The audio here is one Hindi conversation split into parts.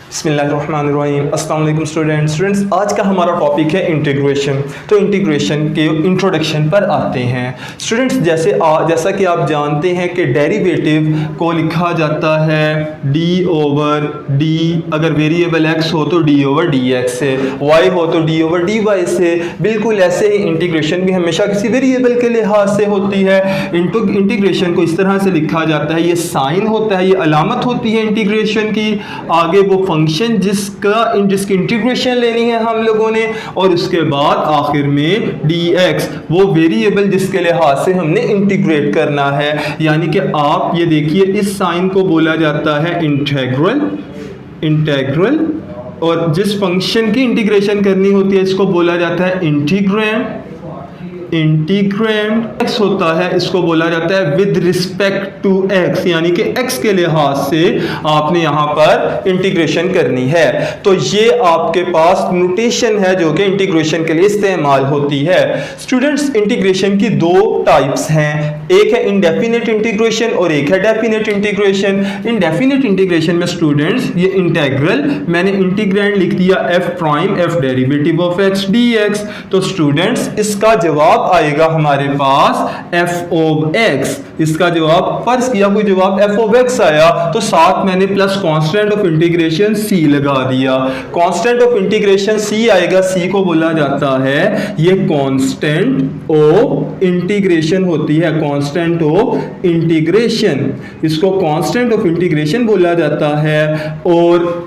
बिस्मिल्लाहिर्रहमानिर्रहीम। अस्सलाम वालेकुम स्टूडेंट्स। आज का हमारा टॉपिक है इंटीग्रेशन। तो इंटीग्रेशन के इंट्रोडक्शन पर आते हैं स्टूडेंट्स। जैसा कि आप जानते हैं कि डेरिवेटिव को लिखा जाता है d ओवर d, अगर वेरिएबल x हो तो d ओवर dx से, y हो तो d ओवर dy से। बिल्कुल ऐसे ही इंटीग्रेशन भी हमेशा किसी वेरिएबल के लिहाज से होती है। इंटीग्रेशन को इस तरह से लिखा जाता है, ये साइन होता है, ये अलामत होती है इंटीग्रेशन की। आगे वो फंक्शन जिसकी इंटीग्रेशन लेनी है हम लोगों ने, और उसके बाद आखिर में dx, वो वेरिएबल जिसके लिहाज से हमने इंटीग्रेट करना है। यानी कि आप ये देखिए, इस साइन को बोला जाता है इंटीग्रल, और जिस फंक्शन की इंटीग्रेशन करनी होती है इसको बोला जाता है इंटीग्रैंड x होता है, इसको बोला जाता है विद रिस्पेक्ट टू x, यानी कि x के लिहाज से आपने यहां पर इंटीग्रेशन करनी है। तो ये आपके पास नोटेशन है जो कि इंटीग्रेशन के लिए इस्तेमाल होती है। स्टूडेंट्स, इंटीग्रेशन की दो टाइप्स हैं, एक है इंडेफिनिट इंटीग्रेशन और एक है डेफिनिट इंटीग्रेशन। इंडेफिनिट इंटीग्रेशन में स्टूडेंट्स ये इंटीग्रल, मैंने इंटीग्रैंड लिख दिया f prime, f derivative of x dx। तो स्टूडेंट्स, इसका जवाब आएगा हमारे पास f ऑफ x। इसका जवाब, फर्ज किया कोई जवाब f ऑफ x आया तो साथ मैंने plus constant of integration c लगा दिया। कांस्टेंट ऑफ इंटीग्रेशन c आएगा, c को बोला जाता है, ये कांस्टेंट ऑफ इंटीग्रेशन होती है, कांस्टेंट ऑफ इंटीग्रेशन, इसको कांस्टेंट ऑफ इंटीग्रेशन बोला जाता है। और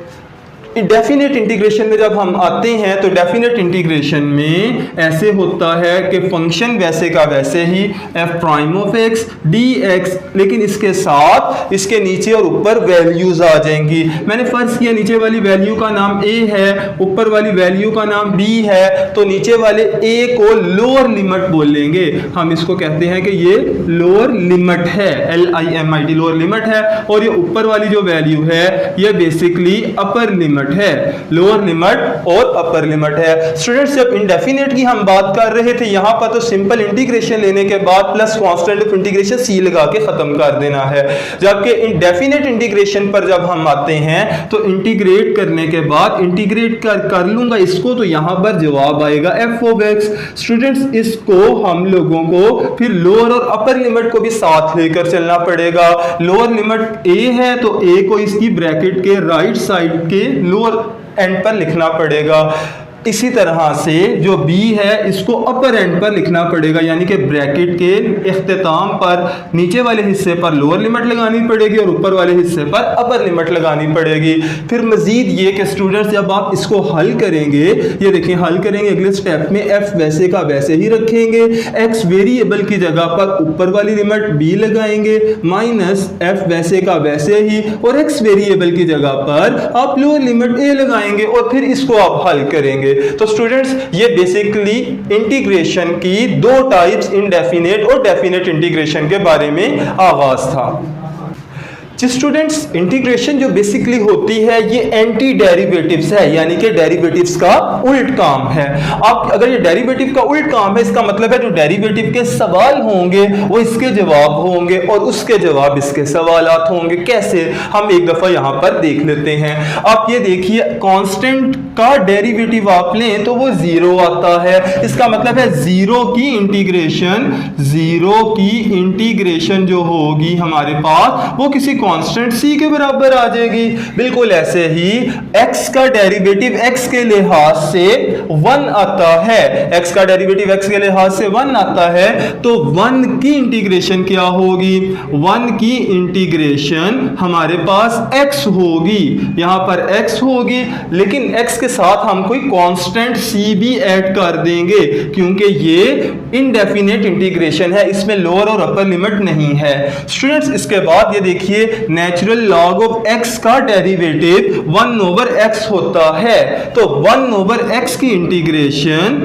डेफिनेट इंटीग्रेशन में जब हम आते हैं तो डेफिनेट इंटीग्रेशन में ऐसे होता है कि फंक्शन वैसे का वैसे ही f prime of x dx, लेकिन इसके साथ इसके नीचे और ऊपर वैल्यूज आ जाएंगी। मैंने फर्ज किया नीचे वाली वैल्यू का नाम a है, ऊपर वाली वैल्यू का नाम b है, तो नीचे वाले a को लोअर लिमिट बोलेंगे। हम इसको कहते हैं कि ये लोअर लिमिट है, LIMIT लोअर लिमिट है, और ये ऊपर वाली जो वैल्यू है ये बेसिकली अपर लिमिट है, लोअर लिमिट और अपर लिमिट है। स्टूडेंट्स, जब इंडेफिनिट की हम बात कर रहे थे यहां पर तो सिंपल इंटीग्रेशन लेने के बाद plus constant of integration c लगा के खत्म कर देना है। जबकि इंडेफिनिट इंटीग्रेशन पर जब हम आते हैं तो इंटीग्रेट करने के बाद इंटीग्रेट कर लूंगा इसको, तो यहां पर जवाब आएगा f ऑफ x। स्टूडेंट्स, इसको हम लोगों को फिर लोअर और अपर लिमिट को भी साथ लेकर चलना पड़ेगा। लोअर लिमिट a है तो a को इसकी ब्रैकेट के राइट साइड के लोअर एंड पर लिखना पड़ेगा। इसी तरह से जो b है इसको अपर एंड पर लिखना पड़ेगा, यानी कि ब्रैकेट के इख्तिताम पर नीचे वाले हिस्से पर लोअर लिमिट लगानी पड़ेगी और ऊपर वाले हिस्से पर अपर लिमिट लगानी पड़ेगी। फिर मजीद ये कि स्टूडेंट्स, जब आप इसको हल करेंगे, ये देखिए हल करेंगे, अगले स्टेप में f वैसे का वैसे ही रखेंगे, x वेरिएबल की जगह पर ऊपर वाली लिमिट b लगाएंगे, माइनस f वैसे का वैसे ही, और x वेरिएबल की जगह पर आप लोअर लिमिट a लगाएंगे और फिर इसको आप हल करेंगे। तो स्टूडेंट्स, ये बेसिकली इंटीग्रेशन की दो टाइप्स, इंडेफिनिट और डेफिनिट इंटीग्रेशन के बारे में आगाज था। स्टूडेंट्स, इंटीग्रेशन जो बेसिकली होती है ये एंटी डेरिवेटिव्स है, यानी कि डेरिवेटिव्स का उल्ट काम है। आप अगर ये डेरिवेटिव का उल्ट काम है, इसका मतलब है जो डेरिवेटिव के सवाल होंगे वो इसके जवाब होंगे और उसके जवाब इसके सवालात होंगे। कैसे, हम एक दफा यहां पर देख लेते हैं। आप ये देखिए, कांस्टेंट का डेरिवेटिव आप लें तो वो जीरो आता है, इसका मतलब है जीरो की इंटीग्रेशन जो होगी हमारे पास वो किसी कांस्टेंट c के बराबर आ जाएगी। बिल्कुल ऐसे ही x का डेरिवेटिव x के लिहाज से 1 आता है, x का डेरिवेटिव x के लिहाज से 1 आता है, तो 1 की इंटीग्रेशन क्या होगी, 1 की इंटीग्रेशन हमारे पास x होगी, यहां पर x होगी, लेकिन x के साथ हम कोई कांस्टेंट c भी ऐड कर देंगे क्योंकि ये इनडेफिनिट इंटीग्रेशन है, इसमें लोअर और अपर लिमिट नहीं है। स्टूडेंट्स, इसके बाद ये देखिए, नेचुरल लॉग ऑफ x का डेरिवेटिव 1 ओवर x होता है, तो 1 ओवर x की इंटीग्रेशन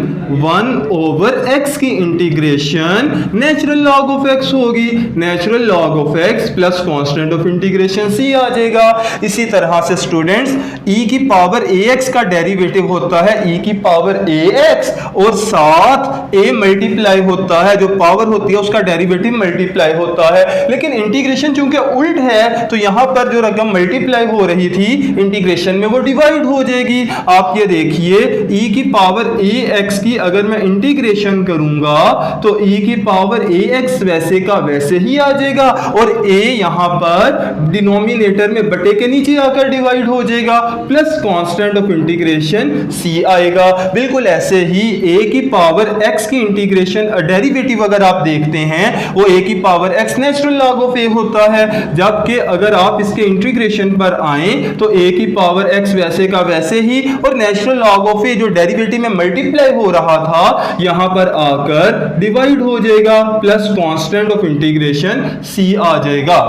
1/x की integration natural log of x होगी, natural log of x plus constant of integration c आ जाएगा। इसी तरह से स्टूडेंट्स e की पावर ax का डेरिवेटिव होता है e की पावर ax और साथ a मल्टीप्लाई होता है, जो पावर होती है उसका डेरिवेटिव मल्टीप्लाई होता है। लेकिन इंटीग्रेशन चूंकि उल्ट है तो यहां पर जो रकम मल्टीप्लाई हो रही थी इंटीग्रेशन में वो डिवाइड हो जाएगी। आप ये देखिए e की पावर ax की अगर मैं इंटीग्रेशन करूंगा तो e की पावर ax वैसे का वैसे ही आ जाएगा और a यहां पर डिनोमिनेटर में बटे के नीचे आकर डिवाइड हो जाएगा plus constant of integration c आएगा। बिल्कुल ऐसे ही a की पावर x की इंटीग्रेशन डेरिवेटिव अगर आप देखते हैं वो a की power x natural log of a होता है, जबकि अगर आप इसके इंटीग्रेशन पर आए तो a की पावर x वैसे का वैसे ही और नेचुरल लॉग ऑफ a जो डेरिवेटिव में मल्टीप्लाई हो रहा था यहां पर आकर डिवाइड हो जाएगा plus constant of integration c आ जाएगा।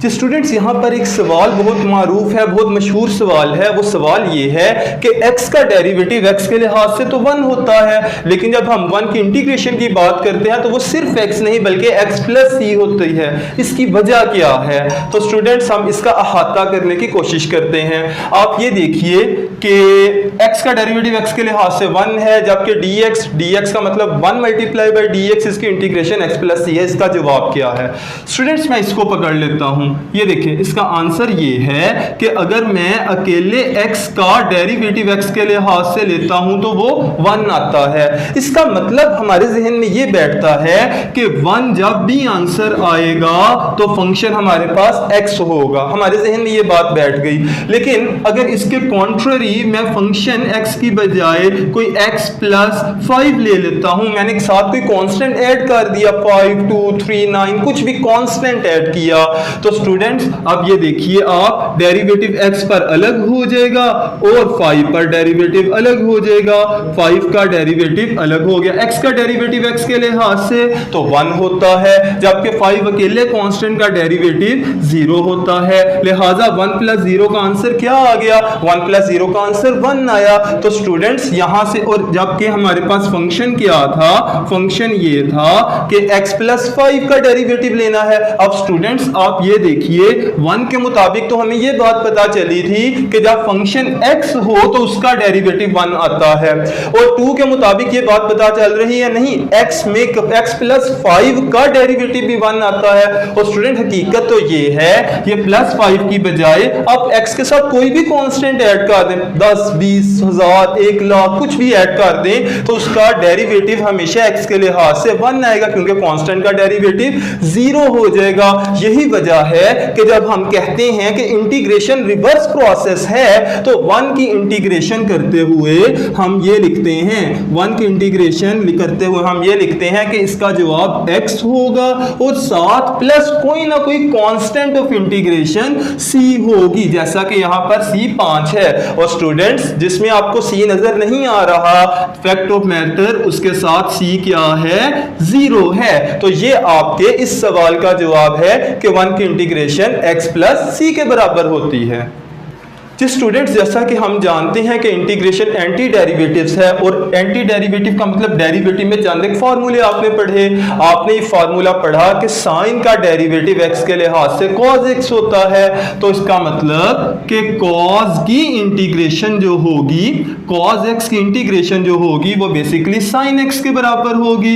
जी स्टूडेंट्स यहाँ पर एक सवाल बहुत मारूफ है, बहुत मशहूर सवाल है। वो सवाल ये है कि x का डेरिवेटिव x के लिहाज से तो 1 होता है, लेकिन जब हम 1 की इंटीग्रेशन की बात करते हैं तो वो सिर्फ x नहीं बल्कि x प्लस c होती है। इसकी वजह क्या है? तो स्टूडेंट्स हम इसका अहाता करने की कोशिश करते हैं। आप ये देखिए कि x का डेरिवेटिव x के लिहाज से 1 है, जबकि dx का मतलब 1 मल्टीप्लाई बाई dx, इसकी इंटीग्रेशन x प्लस c है। इसका जवाब क्या है? स्टूडेंट्स मैं इसको पकड़ लेता हूँ। ये देखिए इसका आंसर ये है कि अगर मैं अकेले x का डेरिवेटिव x के लिहाज से लेता हूं तो वो 1 आता है। इसका मतलब हमारे जहन में ये बैठता है कि 1 जब भी आंसर आएगा तो फंक्शन हमारे पास x होगा। हमारे जहन में ये बात बैठ गई। लेकिन अगर इसके कॉन्ट्ररी मैं फंक्शन x की बजाय कोई x प्लस 5 ले लेता हूं, मैंने साथ कोई कांस्टेंट ऐड कर दिया 5, 2, 3, 9 कुछ भी कांस्टेंट ऐड किया, तो स्टूडेंट्स अब ये देखिए आप डेरिवेटिव x पर अलग हो जाएगा और 5 पर डेरिवेटिव अलग हो जाएगा। 5 का डेरिवेटिव अलग हो गया, x का डेरिवेटिव x के लिहाज से तो 1 होता है, जबकि 5 अकेले कांस्टेंट का डेरिवेटिव 0 होता है। लिहाजा 1 प्लस 0 का आंसर क्या आ गया? 1 प्लस 0 का आंसर 1 आया। तो स्टूडेंट्स यहां से, और जबकि हमारे पास फंक्शन क्या था? फंक्शन ये था कि x प्लस 5 का डेरिवेटिव लेना है। अब स्टूडेंट्स आप ये देखिए 1 के मुताबिक तो हमें ये बात पता चली थी कि जब फंक्शन x हो तो उसका डेरिवेटिव 1 आता है, और 2 के मुताबिक ये बात पता चल रही है नहीं, x में x प्लस 5 का डेरिवेटिव भी 1 आता है। और स्टूडेंट हकीकत तो ये है ये प्लस 5 की बजाय आप x के साथ कोई भी कांस्टेंट ऐड कर दें, 10, 20, 1000, 1 लाख कुछ भी ऐड कर दें तो उसका डेरिवेटिव हमेशा x के लिहाज से 1 आएगा, क्योंकि कांस्टेंट का डेरिवेटिव 0 हो जाएगा। यही वजह है कि जब हम कहते हैं कि इंटीग्रेशन रिवर्स प्रोसेस है तो 1 की इंटीग्रेशन करते हुए हम ये लिखते हैं, 1 की इंटीग्रेशन करते हुए हम ये लिखते हैं कि इसका जवाब x होगा और साथ प्लस कोई ना कोई कांस्टेंट ऑफ इंटीग्रेशन c होगी, जैसा कि यहां पर c 5 है। और स्टूडेंट्स जिसमें आपको c नजर नहीं आ रहा, फैक्ट ऑफ मैटर उसके साथ c क्या है? 0 है। तो ये आपके इस सवाल का जवाब है कि 1 की इंटीग्रेशन x प्लस c के बराबर होती है। जी स्टूडेंट्स जैसा कि हम जानते हैं कि इंटीग्रेशन एंटी डेरिवेटिव्स है, और एंटी डेरिवेटिव का मतलब डेरिवेटिव में चंद एक फार्मूले आपने पढ़े। आपने ये फार्मूला पढ़ा कि साइन का डेरिवेटिव x के लिहाज से cos x होता है, तो इसका मतलब कि cos की इंटीग्रेशन जो होगी, cos x की इंटीग्रेशन जो होगी वो बेसिकली sin x के बराबर होगी।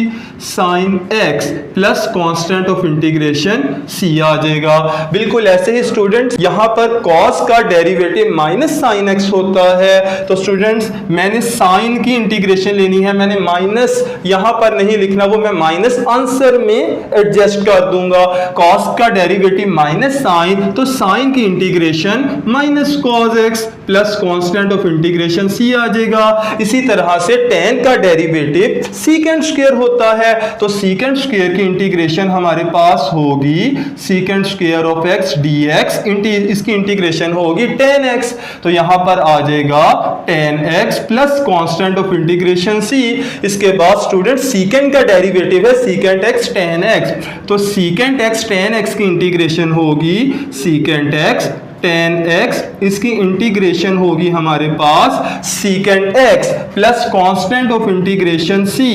sin x plus constant of integration c आ जाएगा। बिल्कुल ऐसे ही स्टूडेंट्स यहाँ पर cos का डेरिवेटिव माइनस साइन एक्स होता है, तो स्टूडेंट्स मैंने साइन की इंटीग्रेशन लेनी है, मैंने माइनस यहां पर नहीं लिखना, वो मैं माइनस आंसर में एडजस्ट कर दूंगा। कॉस का डेरिवेटिव माइनस साइन, तो साइन की integration minus cos X plus constant of integration C आ जाएगा। इसी तरह से टेन का डेरिवेटिव सीकेंड स्क्वायर होता है, तो सीकेंड स्क्वायर की इंटीग्रेशन हमारे पास होगी secant square of x D x, इसकी इंटीग्रेशन होगी टेन एक्स, तो यहां पर आ जाएगा 10x plus constant of integration c। इसके बाद स्टूडेंट सीकेंड का डेरिवेटिव है सीकेंट x 10x, तो सीकेंट x 10x की इंटीग्रेशन होगी सीकेंट x 10x, इसकी इंटीग्रेशन होगी हमारे पास secant x plus constant of integration c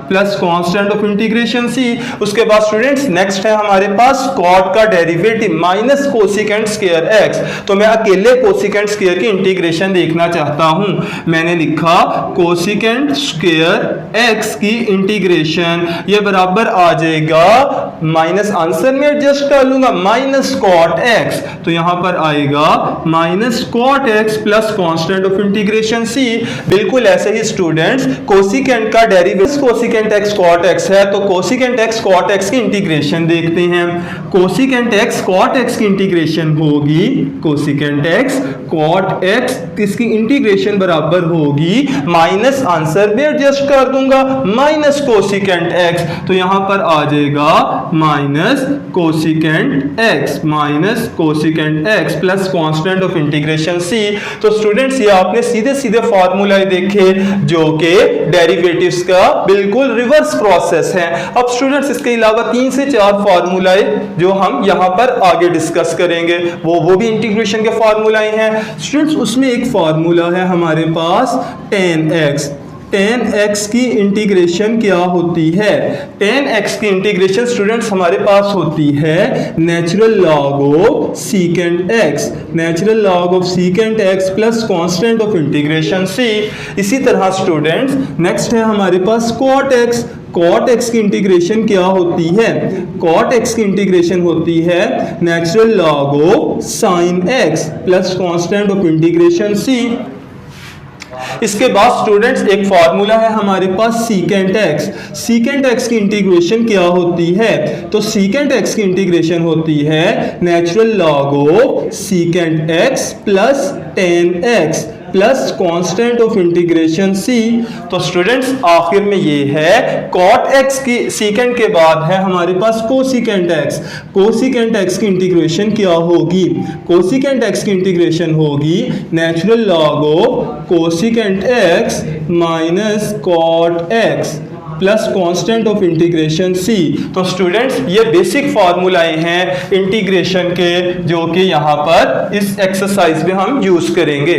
plus constant of integration c। उसके बाद स्टूडेंट्स नेक्स्ट है हमारे पास कॉट का derivative minus cosecant square x। तो मैं अकेले कोसिकेंट स्क्वायर की इंटीग्रेशन देखना चाहता हूं। मैंने लिखा कोसिकेंट स्क्वायर x की इंटीग्रेशन, ये बराबर आ जाएगा माइनस, आंसर में एडजस्ट कर लूंगा, माइनस कॉट x। तो यहां पर आएगा minus cot x plus constant of integration c। बिल्कुल ऐसे ही स्टूडेंट्स कोसिकेंट का derivative cosecant x cot x है, तो कोसिकेंट x कॉट x की इंटीग्रेशन देखते हैं। कोसिकेंट x कॉट x की इंटीग्रेशन होगी कोसिकेंट x कॉट x, इसकी इंटीग्रेशन बराबर होगी माइनस, आंसर में एडजस्ट कर दूंगा, माइनस कोसिकेंट x। तो यहां पर आ जाएगा minus cosecant x, minus cosecant x plus constant of integration c। तो स्टूडेंट्स ये आपने सीधे सीधे फार्मूला देखे जो कि डेरिवेटिव्स का बिल्कुल रिवर्स प्रोसेस है। अब स्टूडेंट्स इसके अलावा 3 से 4 फार्मूलाए जो हम यहां पर आगे डिस्कस करेंगे, वो भी इंटीग्रेशन के फार्मूलाए हैं। स्टूडेंट्स उसमें एक फार्मूला है हमारे पास 10x। 10x की इंटीग्रेशन क्या होती है? 10x की इंटीग्रेशन स्टूडेंट्स हमारे पास होती है natural log of secant x, natural log of secant x plus constant of integration c। इसी तरह स्टूडेंट्स नेक्स्ट है हमारे पास कॉट x। कॉट x की इंटीग्रेशन क्या होती है? कॉट x की इंटीग्रेशन होती है natural log of sine x plus constant of integration c। इसके बाद स्टूडेंट्स एक फार्मूला है हमारे पास सीकेंट x। सीकेंट x की इंटीग्रेशन क्या होती है? तो सीकेंट x की इंटीग्रेशन होती है natural log of secant x plus 10x plus constant of integration c। तो स्टूडेंट्स आखिर में ये है कॉट x की सीकेंट के बाद है हमारे पास कोसिकेंट x। कोसिकेंट x की इंटीग्रेशन क्या होगी? कोसिकेंट x की इंटीग्रेशन होगी natural log of cosecant x minus cot x plus constant of integration c। तो स्टूडेंट्स ये बेसिक फार्मूलाए हैं इंटीग्रेशन के जो कि यहाँ पर इस एक्सरसाइज में हम यूज करेंगे।